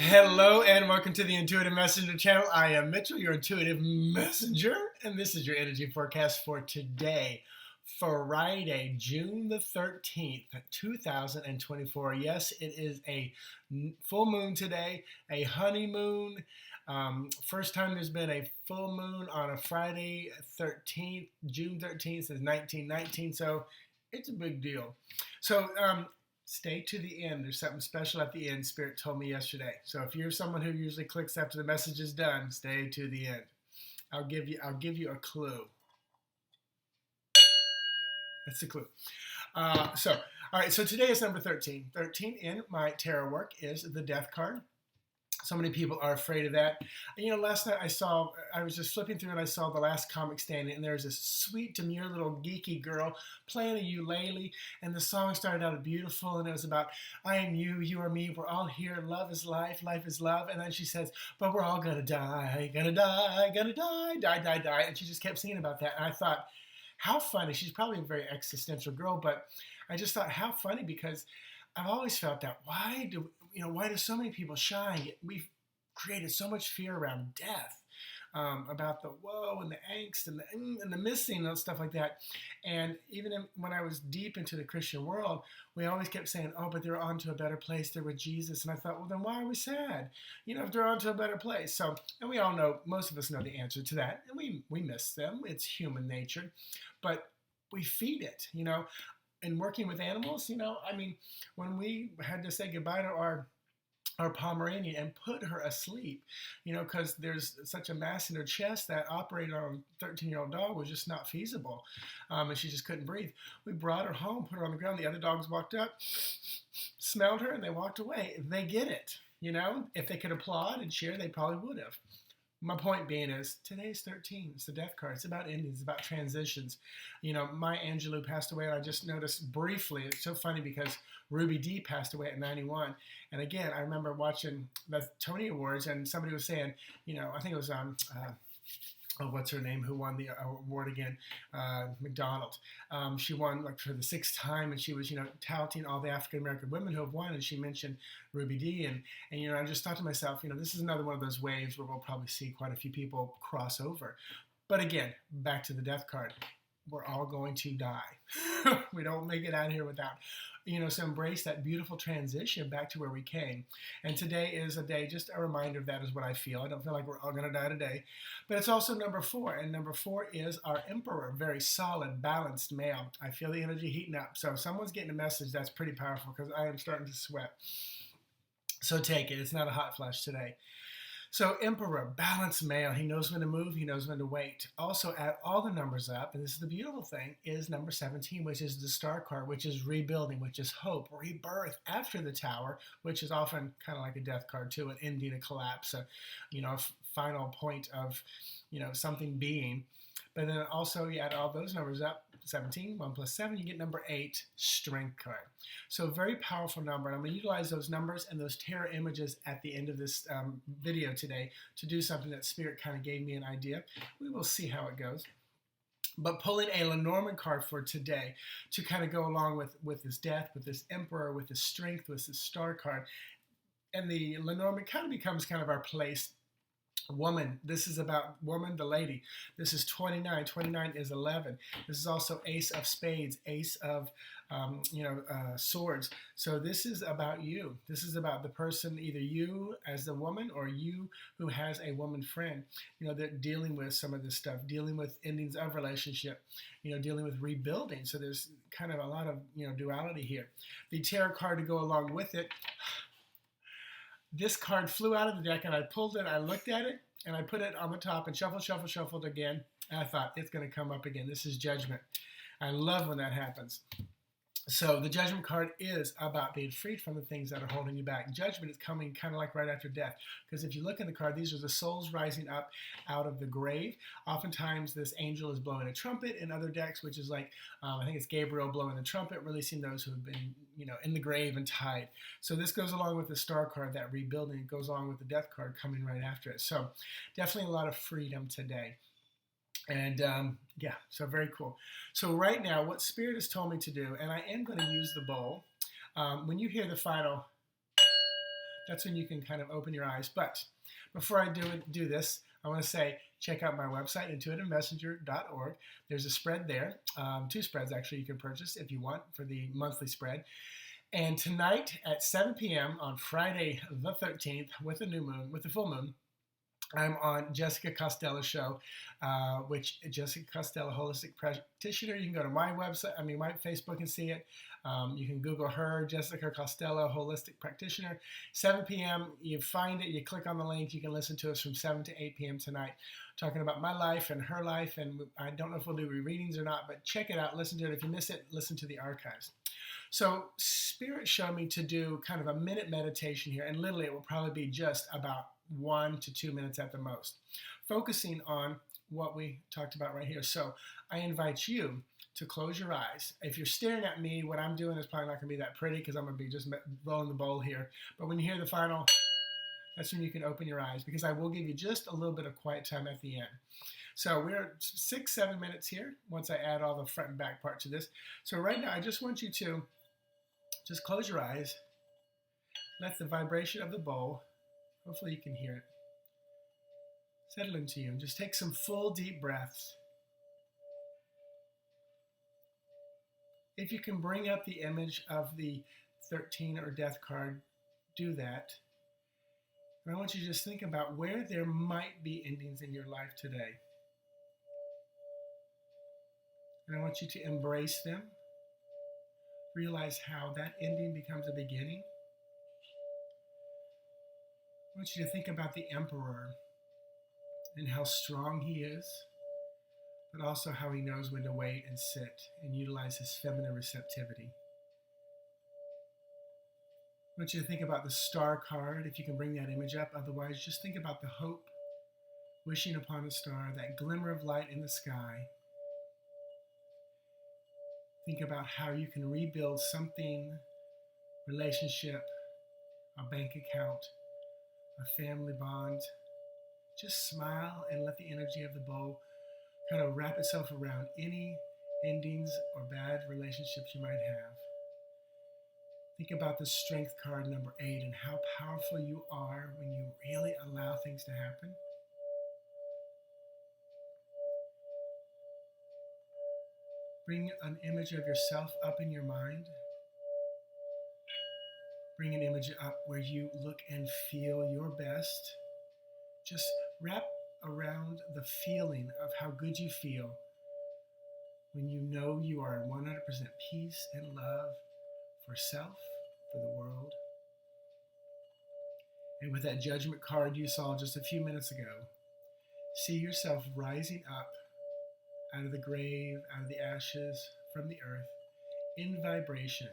Hello and welcome to the Intuitive Messenger channel. I am Mitchell, your intuitive messenger, and this is your energy forecast for today, Friday, June the 13th, 2024. Yes, it is a full moon today, a honeymoon. First time there's been a full moon on a Friday 13th, June 13th since 1919, so it's a big deal. So, stay to the end. There's something special at the end, Spirit told me yesterday. So if you're someone who usually clicks after the message is done, stay to the end. I'll give you a clue. That's the clue. All right, so today is number 13. 13 in my tarot work is the Death card. So many people are afraid of that. You know, last night I was just flipping through and I saw The Last Comic Standing, and there's this sweet, demure little geeky girl playing a ukulele, and the song started out beautiful, and it was about, I am you, you are me, we're all here, love is life, life is love, and then she says, but we're all gonna die, gonna die, gonna die, die, die, die, and she just kept singing about that, and I thought, how funny. She's probably a very existential girl, but I just thought, how funny, because I've always felt that, why do so many people shy? We've created so much fear around death, about the woe and the angst and the missing and stuff like that. And even when I was deep into the Christian world, we always kept saying, oh, but they're on to a better place. They're with Jesus. And I thought, well, then why are we sad? If they're on to a better place. So, and we all know, most of us know the answer to that. And we miss them. It's human nature. But we feed it, And working with animals, when we had to say goodbye to our Pomeranian and put her asleep, because there's such a mass in her chest that operating on a 13-year-old dog was just not feasible, and she just couldn't breathe. We brought her home, put her on the ground. The other dogs walked up, smelled her, and they walked away. They get it, If they could applaud and cheer, they probably would have. My point being is, today's 13. It's the Death card. It's about endings. It's about transitions. Maya Angelou passed away, and I just noticed briefly. It's so funny because Ruby Dee passed away at 91. And again, I remember watching the Tony Awards, and somebody was saying, I think it was what's her name, who won the award again, McDonald. She won for the 6th time, and she was, touting all the African-American women who have won, and she mentioned Ruby Dee, and I just thought to myself, this is another one of those waves where we'll probably see quite a few people cross over. But again, back to the Death card. We're all going to die. We don't make it out of here without, so embrace that beautiful transition back to where we came. And today is a day, just a reminder of that is what I feel. I don't feel like we're all going to die today. But it's also number 4. And number 4 is our Emperor, very solid, balanced male. I feel the energy heating up. So if someone's getting a message, that's pretty powerful because I am starting to sweat. So take it. It's not a hot flash today. So Emperor, balanced male, he knows when to move, he knows when to wait. Also add all the numbers up, and this is the beautiful thing, is number 17, which is the Star card, which is rebuilding, which is hope, rebirth after the Tower, which is often kind of like a death card too, an ending, a collapse, a final point of, something being. But then also you add all those numbers up, 17, 1 plus 7, you get number 8, Strength card. So very powerful number. And I'm going to utilize those numbers and those tarot images at the end of this video today to do something that Spirit kind of gave me an idea. We will see how it goes. But pulling a Lenormand card for today to kind of go along with this death, with this Emperor, with this Strength, with this Star card. And the Lenormand kind of becomes kind of our place. Woman, this is about woman, the lady. This is 29. 29 is 11. This is also Ace of Spades, Ace of Swords. So this is about you. This is about the person, either you as the woman or you who has a woman friend. That dealing with some of this stuff, dealing with endings of relationship, dealing with rebuilding. So there's kind of a lot of duality here. The tarot card to go along with it. This card flew out of the deck, and I pulled it, I looked at it, and I put it on the top and shuffled again. And I thought, it's going to come up again. This is Judgment. I love when that happens. So the Judgment card is about being freed from the things that are holding you back. Judgment is coming kind of like right after death. Because if you look in the card, these are the souls rising up out of the grave. Oftentimes this angel is blowing a trumpet in other decks, which is like, I think it's Gabriel blowing the trumpet, releasing those who have been, in the grave and tied. So this goes along with the Star card, that rebuilding. It goes along with the Death card coming right after it. So definitely a lot of freedom today. And so very cool. So right now, what Spirit has told me to do, and I am going to use the bowl. When you hear the final That's when you can kind of open your eyes. But before I do this, I want to say check out my website, intuitivemessenger.org. There's a spread there, 2 spreads actually you can purchase if you want for the monthly spread. And tonight at 7 p.m. on Friday the 13th with the full moon, I'm on Jessica Costello's show, which Jessica Costello, holistic practitioner. You can go to my website, my Facebook and see it. You can Google her, Jessica Costello, holistic practitioner. 7 p.m. You find it. You click on the link. You can listen to us from 7 to 8 p.m. tonight, talking about my life and her life. And I don't know if we'll do readings or not, but check it out. Listen to it. If you miss it, listen to the archives. So Spirit showed me to do kind of a minute meditation here, and literally it will probably be just about 1 to 2 minutes at the most, focusing on what we talked about right here. So I invite you to close your eyes. If you're staring at me, what I'm doing is probably not going to be that pretty because I'm going to be just rolling the bowl here. But when you hear the final, that's when you can open your eyes, because I will give you just a little bit of quiet time at the end. So we're 6-7 minutes here once I add all the front and back part to this. So right now I just want you to just close your eyes, let the vibration of the bowl, hopefully you can hear it, settle into you, and just take some full deep breaths. If you can bring up the image of the 13 or death card, do that. And I want you to just think about where there might be endings in your life today. And I want you to embrace them. Realize how that ending becomes a beginning. I want you to think about the emperor and how strong he is, but also how he knows when to wait and sit and utilize his feminine receptivity. I want you to think about the star card, if you can bring that image up. Otherwise, just think about the hope, wishing upon a star, that glimmer of light in the sky. Think about how you can rebuild something, relationship, a bank account, a family bond. Just smile and let the energy of the bowl kind of wrap itself around any endings or bad relationships you might have. Think about the strength card, number 8, and how powerful you are when you really allow things to happen. Bring an image of yourself up in your mind. Bring an image up where you look and feel your best. Just wrap around the feeling of how good you feel when you know you are in 100% peace and love for self, for the world. And with that judgment card you saw just a few minutes ago, see yourself rising up out of the grave, out of the ashes, from the earth, in vibration.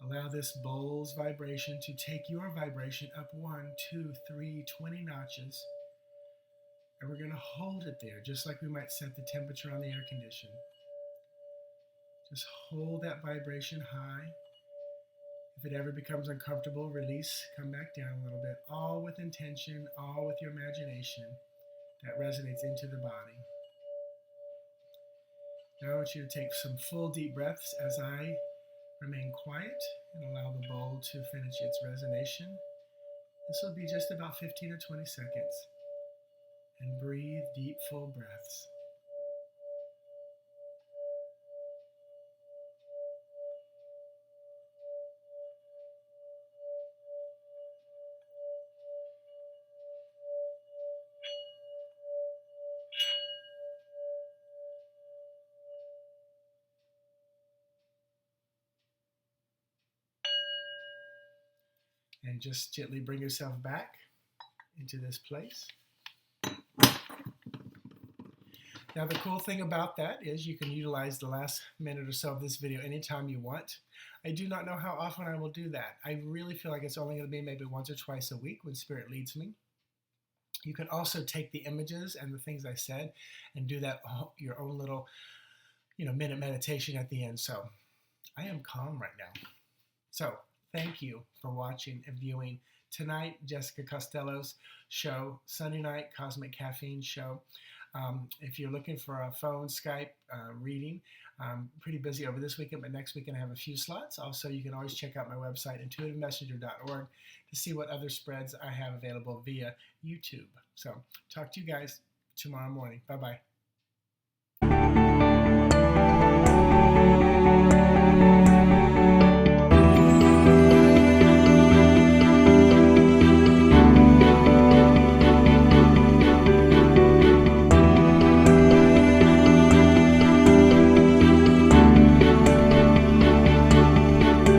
Allow this bowl's vibration to take your vibration up 1, 2, 3, 20 notches. And we're going to hold it there, just like we might set the temperature on the air conditioner. Just hold that vibration high. If it ever becomes uncomfortable, release, come back down a little bit, all with intention, all with your imagination that resonates into the body. Now I want you to take some full deep breaths as I remain quiet and allow the bowl to finish its resonation. This will be just about 15 or 20 seconds. And breathe deep, full breaths. And just gently bring yourself back into this place. Now the cool thing about that is you can utilize the last minute or so of this video anytime you want. I do not know how often I will do that. I really feel like it's only going to be maybe once or twice a week when Spirit leads me. You can also take the images and the things I said and do that your own little, minute meditation at the end. So I am calm right now. So thank you for watching and viewing tonight, Jessica Costello's show, Sunday night Cosmic Caffeine show. If you're looking for a phone Skype reading, I'm pretty busy over this weekend, but next weekend I have a few slots. Also, you can always check out my website, intuitivemessenger.org, to see what other spreads I have available via YouTube. So talk to you guys tomorrow morning. Bye-bye.